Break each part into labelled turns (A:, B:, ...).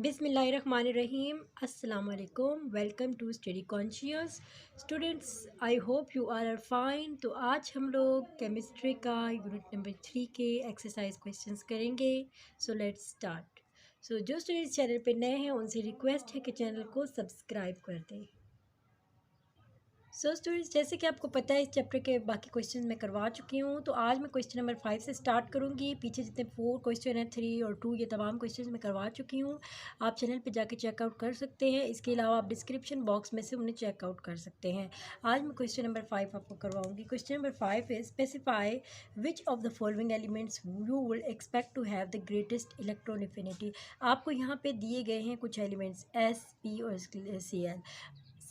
A: बिस्मिल्लाहिर्रहमानिर्रहीम अस्सलाम वालेकुम। Welcome to study conscious students. I hope you are fine. तो आज हम लोग केमिस्ट्री का यूनिट नंबर 3 के एक्सरसाइज क्वेश्चंस करेंगे। So let's start. जो स्टूडेंट्स चैनल पे नए हैं उनसे रिक्वेस्ट है कि चैनल को सब्सक्राइब कर दें। स्टूडेंट्स, जैसे कि आपको पता है इस चैप्टर के बाकी क्वेश्चन मैं करवा चुकी हूँ। तो आज मैं क्वेश्चन नंबर 5 से स्टार्ट करूँगी। पीछे जितने 4 क्वेश्चन हैं, 3 और 2, ये तमाम क्वेश्चन मैं करवा चुकी हूँ। आप चैनल पे जाके चेकआउट कर सकते हैं। इसके अलावा आप डिस्क्रिप्शन बॉक्स में से उन्हें चेकआउट कर सकते हैं। आज मैं क्वेश्चन नंबर 5 आपको करवाऊँगी। Question number 5 is specify which of the following elements you will expect to have the greatest electron affinity. आपको यहाँ पे दिए गए हैं कुछ एलिमेंट्स S, P और Cl,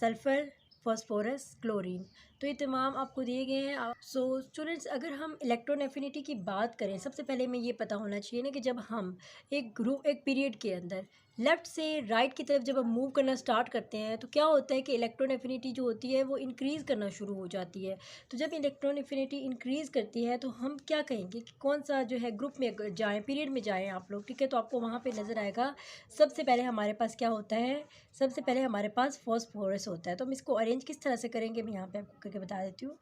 A: सल्फ़र, फॉस्फोरस, क्लोरीन। तो ये तमाम आपको दिए गए हैं। स्टूडेंट्स, अगर हम इलेक्ट्रॉन एफिनिटी की बात करें, सबसे पहले हमें ये पता होना चाहिए ना कि जब हम एक पीरियड के अंदर लेफ़्ट से राइट की तरफ जब हम मूव करना स्टार्ट करते हैं तो क्या होता है कि इलेक्ट्रॉन एफिनिटी जो होती है वो इंक्रीज़ करना शुरू हो जाती है। तो जब इलेक्ट्रॉन एफिनिटी इंक्रीज़ करती है तो हम क्या कहेंगे कि कौन सा जो है ग्रुप में जाएँ, पीरियड में जाएँ आप लोग, ठीक है। तो आपको वहाँ पे नज़र आएगा सबसे पहले हमारे पास क्या होता है, सबसे पहले हमारे पास फॉस्फोरस होता है। तो हम इसको अरेंज किस तरह से करेंगे मैं यहाँ पे आपको करके बता देती हूँ।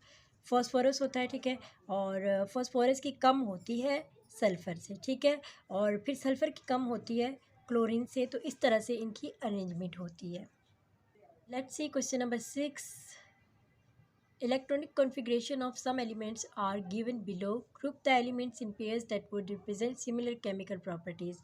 A: फॉस्फोरस होता है, ठीक है, और फॉस्फोरस की कम होती है सल्फ़र से, ठीक है, और फिर सल्फ़र की कम होती है क्लोरीन से। तो इस तरह से इनकी अरेंजमेंट होती है। Let's see question number 6। Electronic configuration of some elements are given below. Group the elements in pairs that would represent similar chemical properties.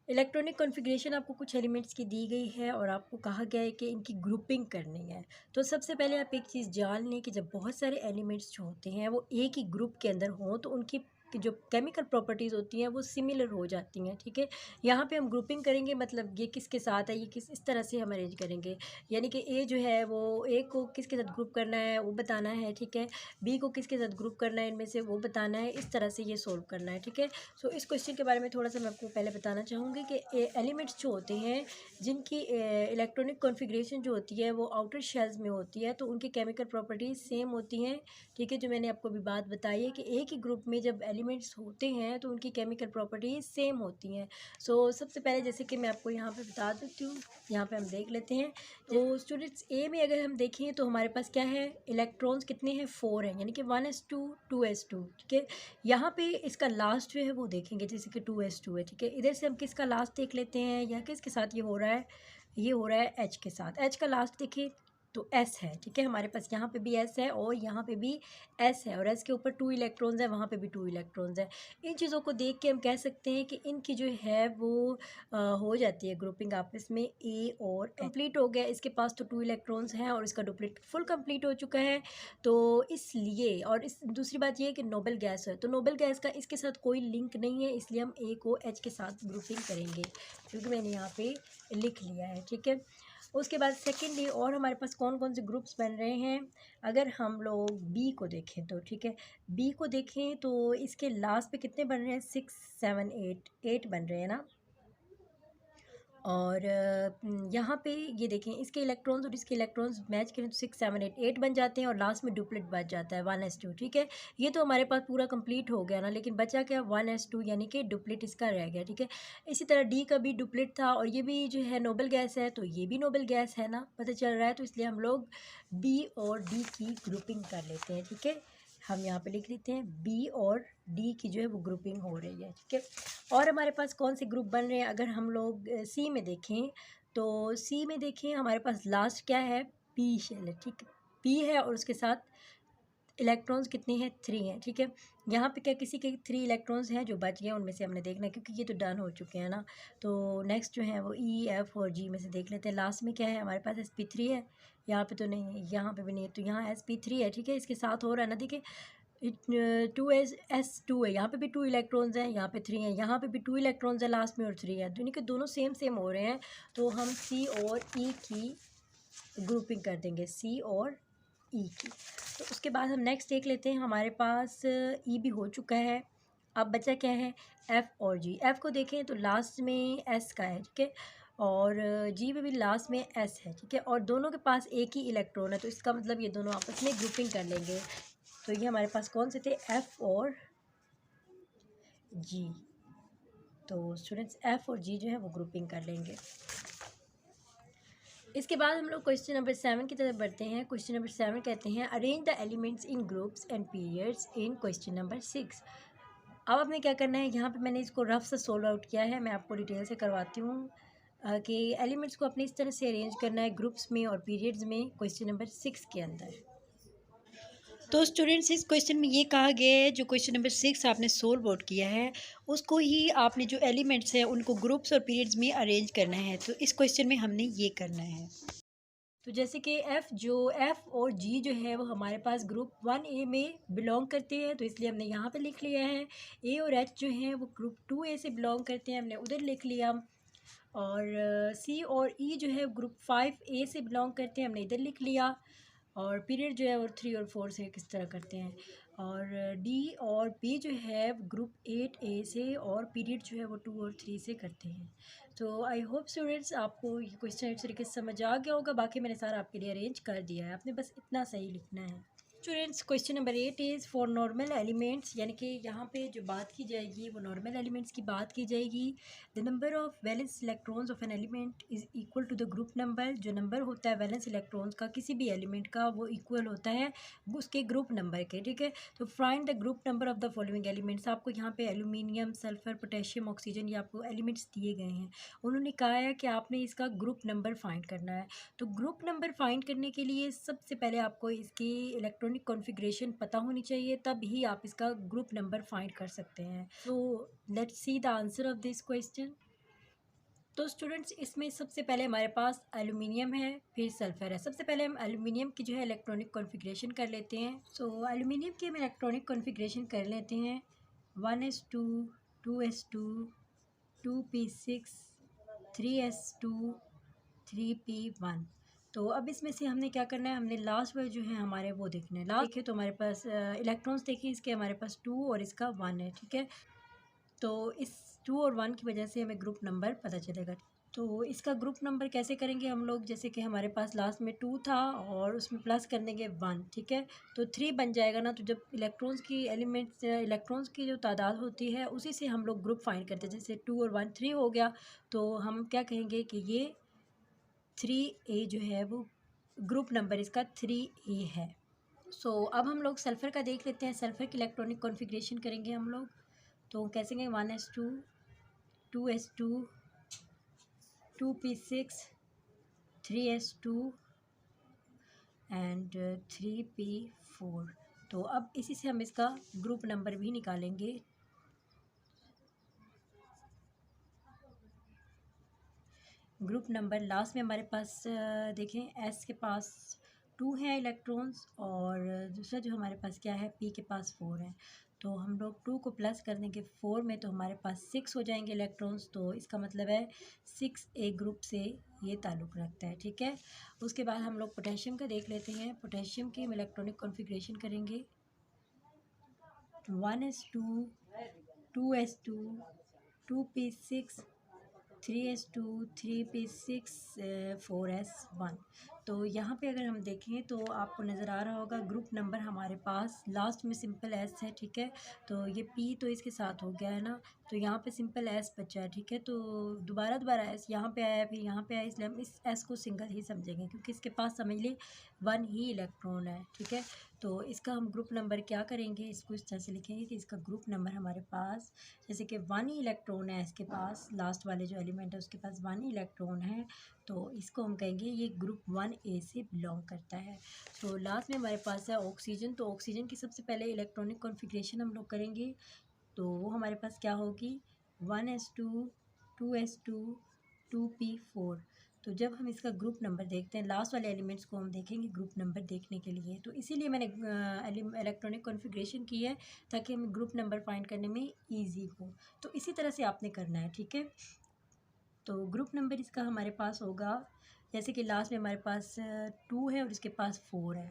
A: Electronic configuration आपको कुछ एलिमेंट्स की दी गई है और आपको कहा गया है कि इनकी ग्रुपिंग करनी है। तो सबसे पहले आप एक चीज़ जान लें कि जब बहुत सारे एलिमेंट्स जो होते हैं वो एक ही ग्रुप के अंदर हों तो उनकी जो केमिकल प्रॉपर्टीज़ होती हैं वो सिमिलर हो जाती हैं, ठीक है। यहाँ पे हम ग्रुपिंग करेंगे, मतलब ये किसके साथ है, ये किस इस तरह से हम अरेंज करेंगे। यानी कि ए जो है वो ए को किसके साथ ग्रुप करना है वो बताना है, ठीक है। बी को किसके साथ ग्रुप करना है इनमें से वो बताना है। इस तरह से ये सोल्व करना है, ठीक है। इस क्वेश्चन के बारे में थोड़ा सा मैं आपको पहले बताना चाहूँगी कि एलिमेंट्स जो होते हैं जिनकी इलेक्ट्रॉनिक कॉन्फ़िगरेशन जो होती है वो आउटर शेल्स में होती है तो उनकी केमिकल प्रॉपर्टीज़ सेम होती हैं, ठीक है। जो मैंने आपको अभी बात बताई है कि एक ही ग्रुप में जब एलिमेंट्स होते हैं तो उनकी केमिकल प्रॉपर्टीज़ सेम होती हैं। सबसे पहले जैसे कि मैं आपको यहाँ पे बता देती हूँ, यहाँ पे हम देख लेते हैं। तो स्टूडेंट्स, ए में अगर हम देखें तो हमारे पास क्या है, इलेक्ट्रॉन्स कितने हैं, 4 हैं, यानी कि 1s2 2s2, ठीक है। यहाँ पे इसका लास्ट जो है वो देखेंगे जैसे कि 2s2 है, ठीक है। इधर से हम किसका लास्ट देख लेते हैं, यहाँ किसके साथ ये हो रहा है, ये हो रहा है H के साथ। H का लास्ट देखिए तो S है, ठीक है। हमारे पास यहाँ पे भी S है और यहाँ पे भी S है और S के ऊपर 2 इलेक्ट्रॉन्स है, वहाँ पे भी 2 इलेक्ट्रॉन्स है। इन चीज़ों को देख के हम कह सकते हैं कि इनकी जो है वो हो जाती है ग्रुपिंग आपस में। A और कंप्लीट हो गया, इसके पास तो 2 इलेक्ट्रॉन्स हैं और इसका डुप्लीट फुल कंप्लीट हो चुका है। तो इसलिए, और इस दूसरी बात ये है कि नोबल गैस है, तो नोबल गैस का इसके साथ कोई लिंक नहीं है, इसलिए हम A को H के साथ ग्रुपिंग करेंगे, क्योंकि मैंने यहाँ पे लिख लिया है, ठीक है। उसके बाद सेकेंडली और हमारे पास कौन कौन से ग्रुप्स बन रहे हैं, अगर हम लोग बी को देखें तो, ठीक है, बी को देखें तो इसके लास्ट पे कितने बन रहे हैं, 6 7 8 बन रहे हैं ना। और यहाँ पे ये देखें इसके इलेक्ट्रॉन्स और इसके इलेक्ट्रॉन्स मैच करें तो 6 7 8 बन जाते हैं और लास्ट में डुप्लेट बच जाता है 1s2, ठीक है। ये तो हमारे पास पूरा कंप्लीट हो गया ना, लेकिन बचा क्या, 1s2, यानी कि डुप्लेट इसका रह गया, ठीक है। इसी तरह डी का भी डुप्लेट था और ये भी जो है नोबल गैस है, तो ये भी नोबल गैस है ना, पता चल रहा है। तो इसलिए हम लोग बी और डी की ग्रुपिंग कर लेते हैं, ठीक है। हम यहाँ पे लिख लेते हैं बी और डी की जो है वो ग्रुपिंग हो रही है, ठीक है। और हमारे पास कौन से ग्रुप बन रहे हैं, अगर हम लोग सी में देखें तो सी में देखें हमारे पास लास्ट क्या है, पी शेल है, ठीक है। पी है और उसके साथ इलेक्ट्रॉन्स कितने हैं, 3 हैं, ठीक है। यहाँ पे क्या किसी के 3 इलेक्ट्रॉन्स हैं जो बच गए, उनमें से हमने देखना है क्योंकि ये तो डन हो चुके हैं ना। तो नेक्स्ट जो है वो ई एफ और जी में से देख लेते हैं। लास्ट में क्या है हमारे पास, sp3 है, यहाँ पे तो नहीं है, यहाँ पे भी नहीं है, तो यहाँ sp3 है, ठीक है। इसके साथ हो रहा है ना, देखिए 2s2 है, यहाँ पे भी 2 इलेक्ट्रॉन्स हैं, यहाँ पे 3 हैं, यहाँ पे भी 2 इलेक्ट्रॉन्स है लास्ट में और 3 है, तो दोनों सेम सेम हो रहे हैं। तो हम सी और ई की ग्रुपिंग कर देंगे, सी और ई की। तो उसके बाद हम नेक्स्ट देख लेते हैं, हमारे पास ई भी हो चुका है, अब बचा क्या है, एफ़ और जी। एफ़ को देखें तो लास्ट में एस का है, ठीक है, और जी में भी लास्ट में एस है, ठीक है, और दोनों के पास एक ही इलेक्ट्रॉन है, तो इसका मतलब ये दोनों आपस में ग्रुपिंग कर लेंगे। तो ये हमारे पास कौन से थे, एफ़ और जी। तो स्टूडेंट्स एफ़ और जी जो है वो ग्रुपिंग कर लेंगे। इसके बाद हम लोग क्वेश्चन नंबर 7 की तरफ बढ़ते हैं। क्वेश्चन नंबर 7 कहते हैं arrange the elements in groups and periods in question number 6। अब आपने क्या करना है, यहाँ पे मैंने इसको रफ से सोल्व आउट किया है, मैं आपको डिटेल से करवाती हूँ कि एलिमेंट्स को अपनी इस तरह से अरेंज करना है ग्रुप्स में और पीरियड्स में क्वेश्चन नंबर 6 के अंदर। तो स्टूडेंट्स इस क्वेश्चन में ये कहा गया है जो क्वेश्चन नंबर 6 आपने सोल्व आउट किया है उसको ही आपने जो एलिमेंट्स हैं उनको ग्रुप्स और पीरियड्स में अरेंज करना है। तो इस क्वेश्चन में हमने ये करना है। तो जैसे कि एफ़ और जी जो है वो हमारे पास ग्रुप 1A में बिलोंग करते हैं, तो इसलिए हमने यहाँ पे लिख लिया है। ए और एच जो हैं वो ग्रुप 2A से बिलोंग करते हैं, हमने उधर लिख लिया। और सी और ई जो है ग्रुप 5A से बिलोंग करते हैं, हमने इधर लिख लिया। और पीरियड जो है वो 3 और 4 से किस तरह करते हैं। और डी और बी जो है ग्रुप 8A से और पीरियड जो है वो 2 और 3 से करते हैं। तो आई होप स्टूडेंट्स आपको ये क्वेश्चन इस तरीके से समझ आ गया होगा। बाकी मैंने सारा आपके लिए अरेंज कर दिया है, आपने बस इतना सही लिखना है। Students question number 8 is for normal elements, यानी कि यहाँ पे जो बात की जाएगी वो नॉर्मल एलिमेंट्स की बात की जाएगी। The number of valence electrons of an element is equal to the group number. जो नंबर होता है वैलेंस इलेक्ट्रॉन्स का किसी भी एलिमेंट का वो इक्वल होता है उसके ग्रुप नंबर के, ठीक है। तो find the group number of the following elements. आपको यहाँ पे एल्यूमिनियम, सल्फर, पोटेशियम, ऑक्सीजन, ये आपको एलिमेंट्स दिए गए हैं। उन्होंने कहा है कि आपने इसका ग्रुप नंबर फाइंड करना है। तो ग्रुप नंबर फाइंड करने के लिए सबसे पहले आपको इसकी इलेक्ट्रॉनिक कॉन्फ़िगरेशन पता होनी चाहिए, तब ही आप इसका ग्रुप नंबर फाइंड कर सकते हैं। So let's see the answer of this question. तो स्टूडेंट्स इसमें सबसे पहले हमारे पास एल्यूमिनियम है, फिर सल्फ़र है। सबसे पहले हम एल्यूमिनियम की जो है इलेक्ट्रॉनिक कॉन्फ़िगरेशन कर लेते हैं। सो एल्यूमिनियम की हम इलेक्ट्रॉनिक कॉन्फ़िगरेशन कर लेते हैं 1s2 2s2 2p6 3s2 3p1। तो अब इसमें से हमने क्या करना है, हमने लास्ट वाले जो है हमारे वो देखने हैं। लास्ट देखिए तो हमारे पास इलेक्ट्रॉन्स देखिए, इसके हमारे पास 2 और इसका 1 है, ठीक है। तो इस 2 और 1 की वजह से हमें ग्रुप नंबर पता चलेगा। तो इसका ग्रुप नंबर कैसे करेंगे हम लोग, जैसे कि हमारे पास लास्ट में 2 था और उसमें प्लस कर देंगे 1, ठीक है। तो 3 बन जाएगा ना। तो जब इलेक्ट्रॉन्स की जो तादाद होती है उसी से हम लोग ग्रुप फाइंड करते हैं। जैसे 2 और 1 3 हो गया, तो हम क्या कहेंगे कि ये 3A जो है वो ग्रुप नंबर इसका 3A है। सो अब हम लोग सल्फ़र का देख लेते हैं। सल्फ़र की इलेक्ट्रॉनिक कॉन्फ़िगरेशन करेंगे हम लोग। तो कैसे कहेंगे 1s2 2s2 2p6 3s2 and 3p4। तो अब इसी से हम इसका ग्रुप नंबर भी निकालेंगे। ग्रुप नंबर लास्ट में हमारे पास देखें एस के पास 2 है इलेक्ट्रॉन्स और दूसरा जो हमारे पास क्या है पी के पास 4 है। तो हम लोग 2 को प्लस कर देंगे 4 में, तो हमारे पास 6 हो जाएंगे इलेक्ट्रॉन्स। तो इसका मतलब है 6A ग्रुप से ये ताल्लुक़ रखता है, ठीक है। उसके बाद हम लोग पोटेशियम का देख लेते हैं। पोटेशियम की हम इलेक्ट्रॉनिक कॉन्फ़िगरेशन करेंगे 1s2 2s2 2p6 3s2 3p6 4s1। तो यहाँ पे अगर हम देखें तो आपको नज़र आ रहा होगा ग्रुप नंबर हमारे पास लास्ट में सिंपल एस है, ठीक है। तो ये पी तो इसके साथ हो गया है ना, तो यहाँ पे सिंपल एस बचा है, ठीक है। तो दोबारा एस यहाँ पे आया, फिर यहाँ पे आया, इसलिए हम इस एस को सिंगल ही समझेंगे क्योंकि इसके पास समझ लिए 1 ही इलेक्ट्रॉन है, ठीक है। तो इसका हम ग्रुप नंबर क्या करेंगे, इसको इस तरह से लिखेंगे कि इसका ग्रुप नंबर हमारे पास जैसे कि 1 ही इलेक्ट्रॉन है इसके पास, लास्ट वाले जो एलिमेंट है उसके पास 1 ही इलेक्ट्रॉन है, तो इसको हम कहेंगे ये ग्रुप 1A से बिलोंग करता है। तो लास्ट में हमारे पास है ऑक्सीजन। तो ऑक्सीजन की सबसे पहले इलेक्ट्रॉनिक कॉन्फ़िगरेशन हम लोग करेंगे। तो वो हमारे पास क्या होगी 1s2 2s2 2p4। तो जब हम इसका ग्रुप नंबर देखते हैं, लास्ट वाले एलिमेंट्स को हम देखेंगे ग्रुप नंबर देखने के लिए, तो इसीलिए मैंने इलेक्ट्रॉनिक कॉन्फ़िगरेशन की है ताकि हमें ग्रुप नंबर फाइंड करने में ईजी हो। तो इसी तरह से आपने करना है, ठीक है। तो ग्रुप नंबर इसका हमारे पास होगा जैसे कि लास्ट में हमारे पास 2 है और इसके पास 4 है,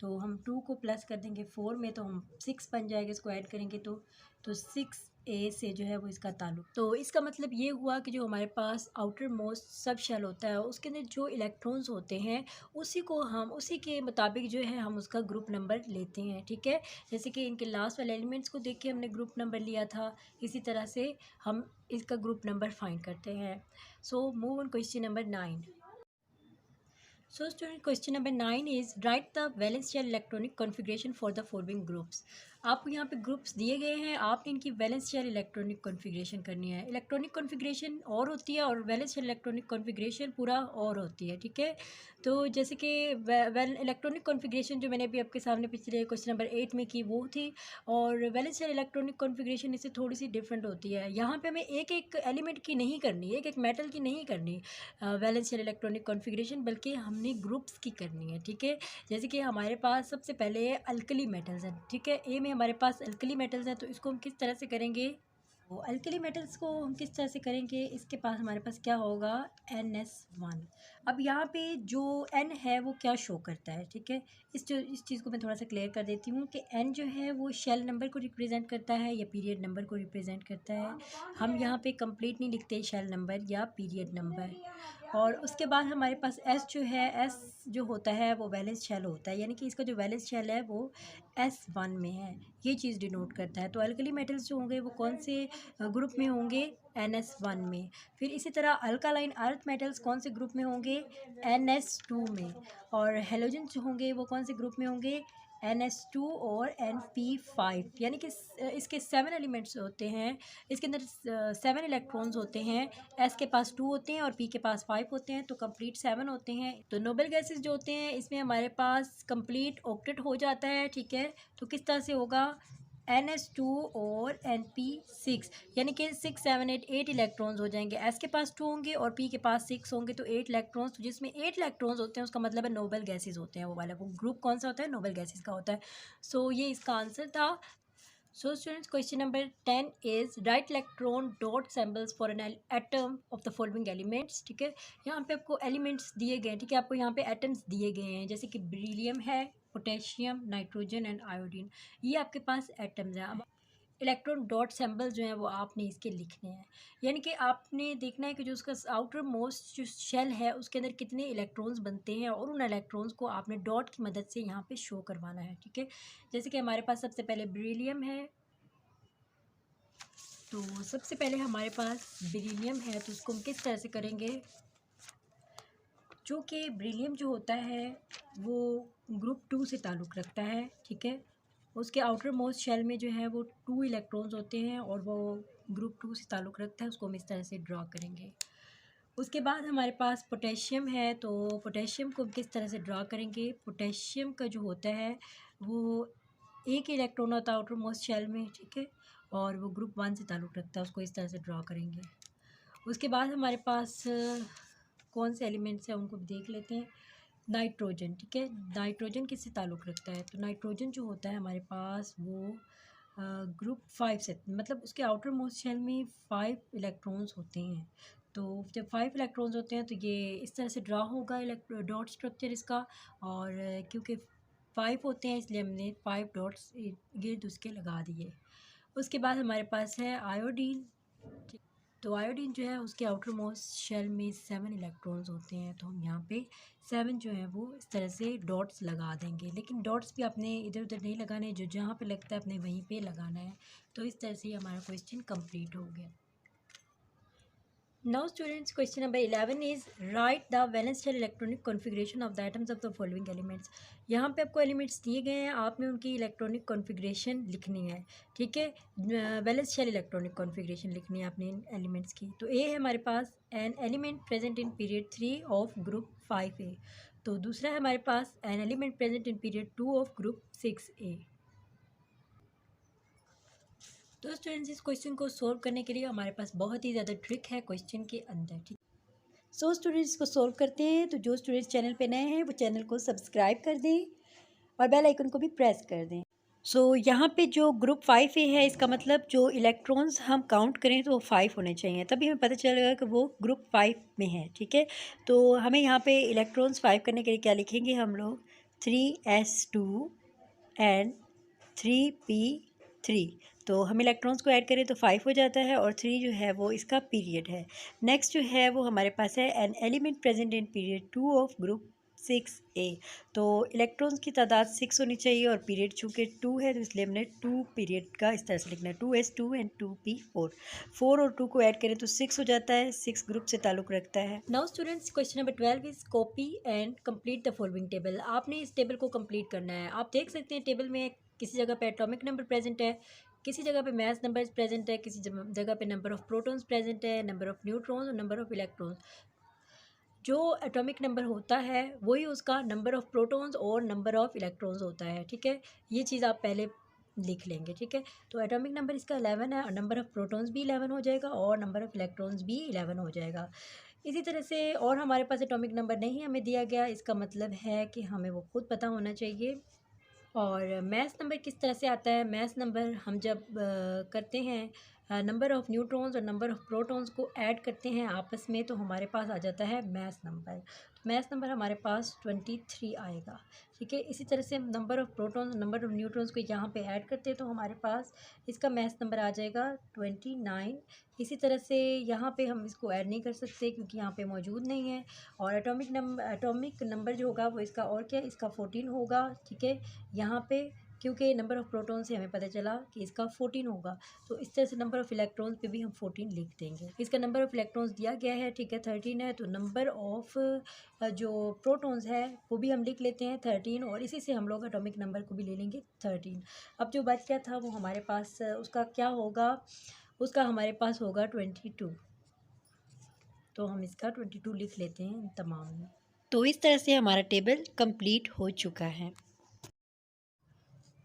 A: तो हम 2 को प्लस कर देंगे 4 में, तो हम 6 बन जाएगा। इसको ऐड करेंगे तो 6 ए से जो है वो इसका ताल्लुक। तो इसका मतलब ये हुआ कि जो हमारे पास आउटर मोस्ट सब शेल होता है उसके अंदर जो इलेक्ट्रॉन्स होते हैं उसी के मुताबिक जो है हम उसका ग्रुप नंबर लेते हैं, ठीक है। जैसे कि इनके लास्ट वाले एलिमेंट्स को देख के हमने ग्रुप नंबर लिया था, इसी तरह से हम इसका ग्रुप नंबर फाइंड करते हैं। So move on question number 9। So student, question number 9 is write the valence shell electronic configuration for the following groups। आपको यहाँ पे ग्रुप्स दिए गए हैं, आपने इनकी वैलेंस शेल इलेक्ट्रॉनिक कॉन्फ़िगरेशन करनी है। इलेक्ट्रॉनिक कॉन्फ़िगरेशन और होती है और वैलेंस शेल इलेक्ट्रॉनिक कॉन्फ़िगरेशन पूरा और होती है, ठीक है। तो जैसे कि इलेक्ट्रॉनिक कॉन्फ़िगरेशन जो मैंने अभी आपके सामने पिछले क्वेश्चन नंबर 8 में की वो थी, और वैलेंस शेल इलेक्ट्रॉनिक कॉन्फ़िगरेशन इससे थोड़ी सी डिफरेंट होती है। यहाँ पे हमें एक एक एलिमेंट की नहीं करनी, एक एक मेटल की नहीं करनी वैलेंस शेल इलेक्ट्रॉनिक कॉन्फ़िगरेशन, बल्कि हमने ग्रुप्स की करनी है, ठीक है। जैसे कि हमारे पास सबसे पहले अल्कली मेटल्स हैं, ठीक है। ए में हमारे पास अल्कली मेटल्स हैं, तो इसको हम किस तरह से करेंगे, तो अल्कली मेटल्स को हम किस तरह से करेंगे, इसके पास हमारे पास क्या होगा, NS1। अब यहाँ पे जो N है वो क्या शो करता है, ठीक है। इस चीज़ को मैं थोड़ा सा क्लियर कर देती हूँ कि N जो है वो शेल नंबर को रिप्रेजेंट करता है या पीरियड नंबर को रिप्रेजेंट करता है। हम यहाँ पे कंप्लीट नहीं लिखते शेल नंबर या पीरियड नंबर। और उसके बाद हमारे पास S जो है, S जो होता है वो वैलेंस शेल होता है, यानी कि इसका जो वैलेंस शेल है वो S1 में है, ये चीज़ डिनोट करता है। तो अल्कली मेटल्स जो होंगे वो कौन से ग्रुप में होंगे, NS1 में। फिर इसी तरह अल्कालाइन अर्थ मेटल्स कौन से ग्रुप में होंगे, NS2 में। और हेलोजन जो होंगे वो कौन से ग्रुप में होंगे, NS2 और NP5। यानी कि इसके 7 एलिमेंट्स होते हैं, इसके अंदर 7 इलेक्ट्रॉन्स होते हैं। S के पास 2 होते हैं और P के पास 5 होते हैं, तो कंप्लीट 7 होते हैं। तो नोबल गैसेस जो होते हैं इसमें हमारे पास कंप्लीट ऑक्टेट हो जाता है, ठीक है। तो किस तरह से होगा, NS2 और NP6, यानी कि 6 7 8 इलेक्ट्रॉन्स हो जाएंगे। S के पास 2 होंगे और P के पास 6 होंगे, तो 8 इलेक्ट्रॉन्स। तो जिसमें 8 इलेक्ट्रॉन्स होते हैं उसका मतलब है नोबल गैसेस होते हैं, वो वाला वो ग्रुप कौन सा होता है, नोबल गैसेस का होता है। सो ये इसका आंसर था। So students, question number 10 is write electron dot symbols for an atom of the following elements, ठीक है। यहाँ पे आपको एलिमेंट्स दिए गए हैं, ठीक है। आपको यहाँ पे एटम्स दिए गए हैं, जैसे कि बेरिलियम है, पोटेशियम, नाइट्रोजन एंड आयोडीन, ये आपके पास एटम्स हैं। अब इलेक्ट्रॉन डॉट सिंबल जो हैं वो आपने इसके लिखने हैं, यानी कि आपने देखना है कि जो उसका आउटर मोस्ट जो शेल है उसके अंदर कितने इलेक्ट्रॉन्स बनते हैं, और उन इलेक्ट्रॉन्स को आपने डॉट की मदद से यहाँ पे शो करवाना है, ठीक है। जैसे कि हमारे पास सबसे पहले बेरिलियम है, तो सबसे पहले हमारे पास बेरिलियम है, तो उसको हम किस तरह से करेंगे, जो कि बेरिलियम जो होता है वो ग्रुप 2 से ताल्लुक़ रखता है, ठीक है। उसके आउटर मोस्ट शेल में जो है वो 2 इलेक्ट्रॉन्स होते हैं और वो ग्रुप 2 से ताल्लुक़ रखता है, उसको हम इस तरह से ड्रा करेंगे। उसके बाद हमारे पास पोटेशियम है, तो पोटेशियम को हम किस तरह से ड्रा करेंगे, पोटेशियम का जो होता है वो एक इलेक्ट्रॉन होता है आउटर मोस्ट शेल में, ठीक है, और वो ग्रुप 1 से ताल्लुक़ रखता है, उसको इस तरह से ड्रा करेंगे। उसके बाद हमारे पास कौन से एलिमेंट्स हैं उनको देख लेते हैं। नाइट्रोजन, ठीक है, नाइट्रोजन किससे ताल्लुक़ रखता है, तो नाइट्रोजन जो होता है हमारे पास वो ग्रुप 5 से, मतलब उसके आउटर मोस्ट शेल में 5 इलेक्ट्रॉन्स होते हैं। तो जब 5 इलेक्ट्रॉन्स होते हैं तो ये इस तरह से ड्रा होगा डॉट स्ट्रक्चर इसका, और क्योंकि 5 होते हैं इसलिए हमने 5 डॉट्स गिर्द उसके लगा दिए। उसके बाद हमारे पास है आयोडीन, तो आयोडीन जो है उसके आउटर मोस्ट शेल में 7 इलेक्ट्रॉन्स होते हैं, तो हम यहाँ पे 7 जो है वो इस तरह से डॉट्स लगा देंगे, लेकिन डॉट्स भी अपने इधर उधर नहीं लगाने, जो जहाँ पे लगता है अपने वहीं पे लगाना है। तो इस तरह से हमारा क्वेश्चन कंप्लीट हो गया। Now students, question number 11 is write the valence shell electronic configuration of the atoms of the following elements। यहाँ पे आपको एलिमेंट्स दिए गए हैं, आपने उनकी इलेक्ट्रॉनिक कॉन्फ़िगरेशन लिखनी है, ठीक है। वैलेंस शेल इलेक्ट्रॉनिक कॉन्फ़िगरेशन लिखनी है आपने इन एलिमेंट्स की। तो ए है हमारे पास an element present in period 3 of group 5A। तो दूसरा है हमारे पास an element present in period 2 of group 6A। तो स्टूडेंट्स, इस क्वेश्चन को सोल्व करने के लिए हमारे पास बहुत ही ज़्यादा ट्रिक है क्वेश्चन के अंदर, ठीक। सो स्टूडेंट्स, इसको सोल्व करते हैं। तो जो स्टूडेंट्स चैनल पे नए हैं वो चैनल को सब्सक्राइब कर दें और बेल आइकन को भी प्रेस कर दें। सो यहाँ पे जो ग्रुप 5A है, इसका मतलब जो इलेक्ट्रॉन्स हम काउंट करें तो वो 5 होने चाहिए, तभी हमें पता चलेगा कि वो ग्रुप 5 में है, ठीक है। तो हमें यहाँ पे इलेक्ट्रॉन्स 5 करने के लिए क्या लिखेंगे हम लोग, 3s2 एंड 3p3। तो हम इलेक्ट्रॉन्स को ऐड करें तो 5 हो जाता है, और 3 जो है वो इसका पीरियड है। नेक्स्ट जो है वो हमारे पास है N element present in period 2 of group 6A। तो इलेक्ट्रॉन्स की तादाद 6 होनी चाहिए और पीरियड चूँकि 2 है तो इसलिए हमने 2 पीरियड का इस तरह से लिखना है, 2s2 एंड 2p4। 4 और 2 को ऐड करें तो 6 हो जाता है, 6 ग्रुप से ताल्लुक़ रखता है। Now students, question number 12 is copy and complete the following table. आपने इस टेबल को कंप्लीट करना है। आप देख सकते हैं टेबल में किसी जगह पे एटॉमिक नंबर प्रेजेंट है, किसी जगह पे मास नंबर प्रेजेंट है, किसी जगह पे नंबर ऑफ प्रोटॉन्स प्रेजेंट है, नंबर ऑफ न्यूट्रॉन्स और नंबर ऑफ इलेक्ट्रॉन्स। जो एटॉमिक नंबर होता है वही उसका नंबर ऑफ़ प्रोटॉन्स और नंबर ऑफ़ इलेक्ट्रॉन्स होता है, ठीक है। ये चीज़ आप पहले लिख लेंगे, ठीक है। तो एटॉमिक नंबर इसका 11 है और नंबर ऑफ़ प्रोटॉन्स भी 11 हो जाएगा और नंबर ऑफ़ इलेक्ट्रॉन्स भी 11 हो जाएगा। इसी तरह से और हमारे पास एटॉमिक नंबर नहीं हमें दिया गया, इसका मतलब है कि हमें वो खुद पता होना चाहिए। और मैथ्स नंबर किस तरह से आता है? मैथ्स नंबर हम जब करते हैं नंबर ऑफ़ न्यूट्रॉन्स और नंबर ऑफ़ प्रोटॉन्स को ऐड करते हैं आपस में, तो हमारे पास आ जाता है मैथ्स नंबर। तो मैथ्स नंबर हमारे पास 23 आएगा, ठीक है। इसी तरह से हम नंबर ऑफ़ प्रोटॉन्स और नंबर ऑफ़ न्यूट्रॉन्स को यहाँ पे ऐड करते हैं तो हमारे पास इसका मैथ्स नंबर आ जाएगा 29। इसी तरह से यहाँ पे हम इसको ऐड नहीं कर सकते क्योंकि यहाँ पे मौजूद नहीं है। और एटॉमिक नंबर जो होगा वो इसका और क्या है, इसका 14 होगा, ठीक है। यहाँ पे क्योंकि नंबर ऑफ़ प्रोटॉन से हमें पता चला कि इसका 14 होगा, तो इस तरह से नंबर ऑफ़ इलेक्ट्रॉन्स पे भी हम 14 लिख देंगे। इसका नंबर ऑफ़ इलेक्ट्रॉन्स दिया गया है, ठीक है, 13 है। तो नंबर ऑफ़ जो प्रोटॉन्स है वो भी हम लिख लेते हैं 13, और इसी से हम लोग एटॉमिक नंबर को भी ले लेंगे 13। अब जो बच गया था वो हमारे पास उसका क्या होगा, उसका हमारे पास होगा 22। तो हम इसका 22 लिख लेते हैं इन तमाम में। तो इस तरह से हमारा टेबल कंप्लीट हो चुका है।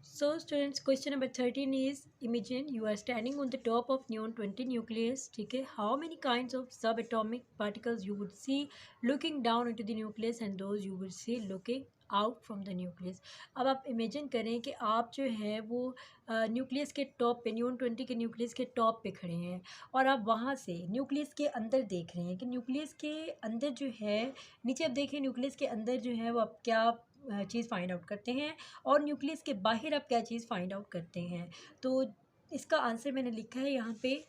A: So students, question number 13 is, imagine you are standing on the top of neon 20 nucleus, ठीक है। How many kinds of subatomic particles you would see looking down into the nucleus and those you would see looking out from the nucleus. अब आप imagine करें कि आप जो है वो न्यूक्लियस के टॉप पे, न्यून 20 के न्यूक्लियस के टॉप पे खड़े हैं और आप वहाँ से न्यूक्लियस के अंदर देख रहे हैं कि न्यूक्लियस के अंदर जो है, नीचे आप देखें न्यूक्लियस के अंदर जो है वो आप क्या चीज़ फाइंड आउट करते हैं और न्यूक्लियस के बाहर आप क्या चीज़ फाइंड आउट करते हैं। तो इसका आंसर मैंने लिखा है यहाँ पे।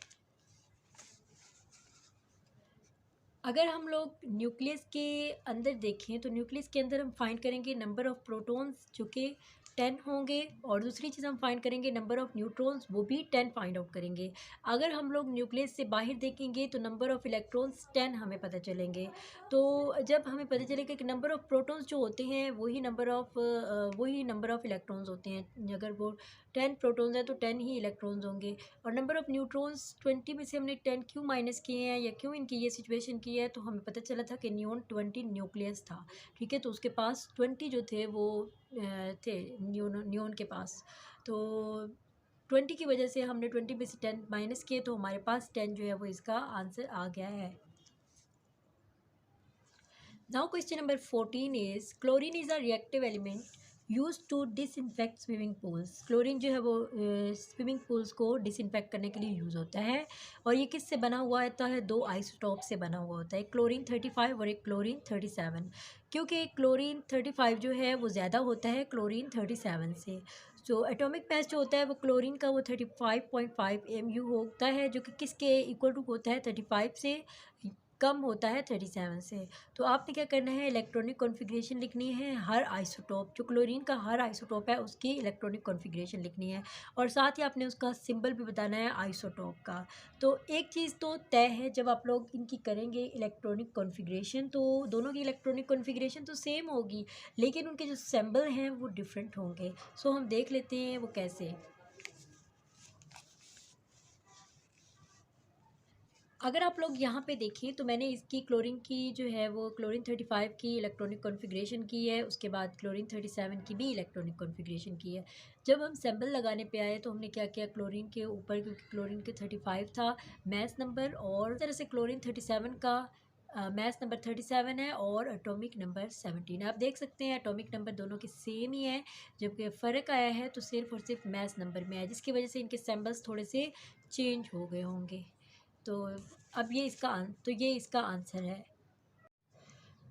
A: अगर हम लोग न्यूक्लियस के अंदर देखें तो न्यूक्लियस के अंदर हम फाइंड करेंगे नंबर ऑफ़ प्रोटॉन्स जो कि 10 होंगे, और दूसरी चीज़ हम फाइंड करेंगे नंबर ऑफ़ न्यूट्रॉन्स, वो भी 10 फाइंड आउट करेंगे। अगर हम लोग न्यूक्लियस से बाहर देखेंगे तो नंबर ऑफ़ इलेक्ट्रॉन्स 10 हमें पता चलेंगे। तो जब हमें पता चलेगा कि नंबर ऑफ़ प्रोटॉन्स जो होते हैं वही नंबर ऑफ़ इलेक्ट्रॉन्स होते हैं। अगर वो 10 प्रोटॉन्स हैं तो 10 ही इलेक्ट्रॉन्स होंगे। और नंबर ऑफ़ न्यूट्रॉन्स 20 में से हमने 10 क्यों माइनस किए हैं या क्यों इनकी ये सिचुएशन की है, तो हमें पता चला था कि नियॉन 20 न्यूक्लियस था, ठीक है। तो उसके पास 20 जो थे वो थे नियॉन के पास। तो 20 की वजह से हमने 20 में से 10 माइनस किए तो हमारे पास 10 जो है वो इसका आंसर आ गया है। Now question number 14 is, chlorine is a reactive element used to disinfect swimming pools. Chlorine जो है वो स्विमिंग पूल्स को डिसइंफेक्ट करने के लिए यूज़ होता है, और ये किससे बना हुआ होता है, दो आइसोटॉप से बना हुआ होता है, एक क्लोरीन 35 और एक क्लोरीन 37। क्योंकि क्लोरीन 35 जो है वो ज़्यादा होता है क्लोरीन 37 से। जो एटॉमिक मास जो होता है वो क्लोरीन का वो 35.5 MU होता है, जो कि किसके इक्वल टू होता है, 35 से कम होता है 37 से। तो आपने क्या करना है, इलेक्ट्रॉनिक कॉन्फ़िगरेशन लिखनी है हर आइसोटॉप, जो क्लोरीन का हर आइसोटॉप है उसकी इलेक्ट्रॉनिक कॉन्फ़िगरेशन लिखनी है, और साथ ही आपने उसका सिंबल भी बताना है आइसोटॉप का। तो एक चीज़ तो तय है, जब आप लोग इनकी करेंगे इलेक्ट्रॉनिक कॉन्फ़िगरेशन तो दोनों की इलेक्ट्रॉनिक कॉन्फ़िगरेशन तो सेम होगी, लेकिन उनके जो सिंबल हैं वो डिफरेंट होंगे। सो हम देख लेते हैं वो कैसे। अगर आप लोग यहाँ पे देखें तो मैंने इसकी क्लोरीन की जो है वो क्लोरीन 35 की इलेक्ट्रॉनिक कॉन्फ़िगरेशन की है, उसके बाद क्लोरीन 37 की भी इलेक्ट्रॉनिक कॉन्फ़िगरेशन की है। जब हम सैम्पल लगाने पे आए तो हमने क्या किया, क्लोरीन के ऊपर, क्योंकि क्लोरीन के 35 था मैस नंबर, और इस तरह से क्लोरीन 37 का मैस नंबर 37 है और एटॉमिक नंबर 17। आप देख सकते हैं एटॉमिक नंबर दोनों के सेम ही है, जबकि फ़र्क आया है तो सिर्फ और सिर्फ मैस नंबर में है, जिसकी वजह से इनके सैम्पल्स थोड़े से चेंज हो गए होंगे। तो अब ये इसका आंसर है।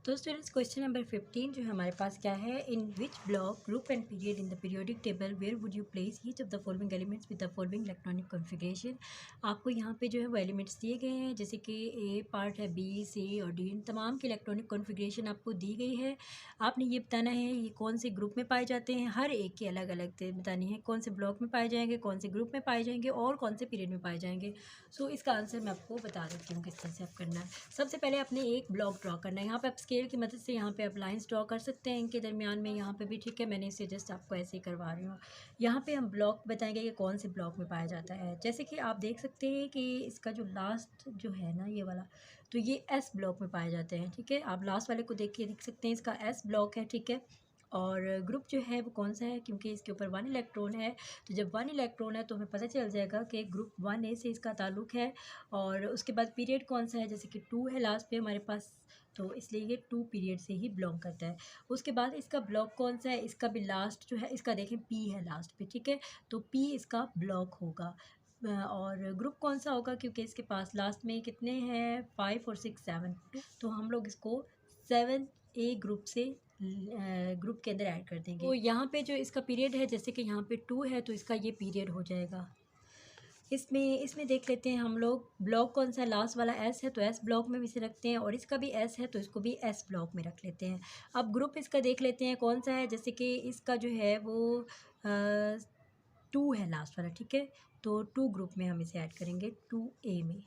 A: तो स्टूडेंट्स क्वेश्चन नंबर 15 जो हमारे पास क्या है, in which block group and period in the periodic table where would you place each of the following elements with the following electronic configuration. आपको यहाँ पे जो है वो एलिमेंट्स दिए गए हैं, जैसे कि ए पार्ट है, बी, सी और डी, इन तमाम की इलेक्ट्रॉनिक कॉन्फ़िगरेशन आपको दी गई है। आपने ये बताना है ये कौन से ग्रुप में पाए जाते हैं, हर एक की अलग अलग बतानी है, कौन से ब्लॉक में पाए जाएंगे, कौन से ग्रुप में पाए जाएंगे और कौन से पीरियड में पाए जाएंगे। सो इसका आंसर मैं आपको बता देती हूँ किस तरह से आप करना है। सबसे पहले आपने एक ब्लॉक ड्रॉ करना है। यहाँ पे आप स्केल की मदद से यहाँ पे आप लाइंस ड्रॉ कर सकते हैं इनके दरमियान में, यहाँ पे भी ठीक है। मैंने इसे जस्ट आपको ऐसे ही करवा रही हूँ। यहाँ पे हम ब्लॉक बताएंगे कि कौन से ब्लॉक में पाया जाता है। जैसे कि आप देख सकते हैं कि इसका जो लास्ट जो है ना ये वाला, तो ये एस ब्लॉक में पाए जाते हैं, ठीक है। आप लास्ट वाले को देख सकते हैं, इसका एस ब्लॉक है, ठीक है। और ग्रुप जो है वो कौन सा है, क्योंकि इसके ऊपर 1 इलेक्ट्रॉन है, तो जब 1 इलेक्ट्रॉन है तो हमें पता चल जाएगा कि ग्रुप 1A से इसका ताल्लुक है। और उसके बाद पीरियड कौन सा है, जैसे कि 2 है लास्ट पे हमारे पास, तो इसलिए ये 2 पीरियड से ही बिलोंग करता है। उसके बाद इसका ब्लॉक कौन सा है, इसका भी लास्ट जो है इसका देखें P है लास्ट पे, ठीक है, तो P इसका ब्लॉक होगा। और ग्रुप कौन सा होगा, क्योंकि इसके पास लास्ट में कितने हैं 5 और 6 7, तो हम लोग इसको 7A ग्रुप से ग्रुप के अंदर ऐड कर देंगे। तो यहाँ पे जो इसका पीरियड है, जैसे कि यहाँ पे 2 है तो इसका ये पीरियड हो जाएगा। इसमें देख लेते हैं हम लोग ब्लॉक कौन सा है, लास्ट वाला एस है तो एस ब्लॉक में भी इसे रखते हैं, और इसका भी एस है तो इसको भी एस ब्लॉक में रख लेते हैं। अब ग्रुप इसका देख लेते हैं कौन सा है, जैसे कि इसका जो है वो 2 है लास्ट वाला, ठीक है, तो 2 ग्रुप में हम इसे ऐड करेंगे 2A में।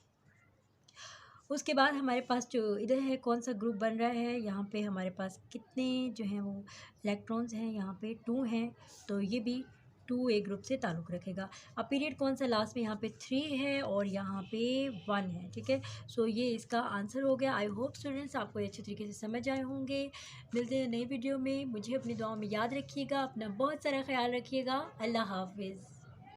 A: उसके बाद हमारे पास जो इधर है कौन सा ग्रुप बन रहा है, यहाँ पे हमारे पास कितने जो हैं वो इलेक्ट्रॉन्स हैं, यहाँ पे 2 हैं, तो ये भी 2A ग्रुप से ताल्लुक़ रखेगा। अब पीरियड कौन सा लास्ट में, यहाँ पे 3 है और यहाँ पे 1 है, ठीक है। सो ये इसका आंसर हो गया। आई होप स्टूडेंट्स आपको अच्छे तरीके से समझ आए होंगे। मिलते हैं नई वीडियो में। मुझे अपनी दुआओं में याद रखिएगा, अपना बहुत सारा ख्याल रखिएगा। अल्लाह हाफिज़।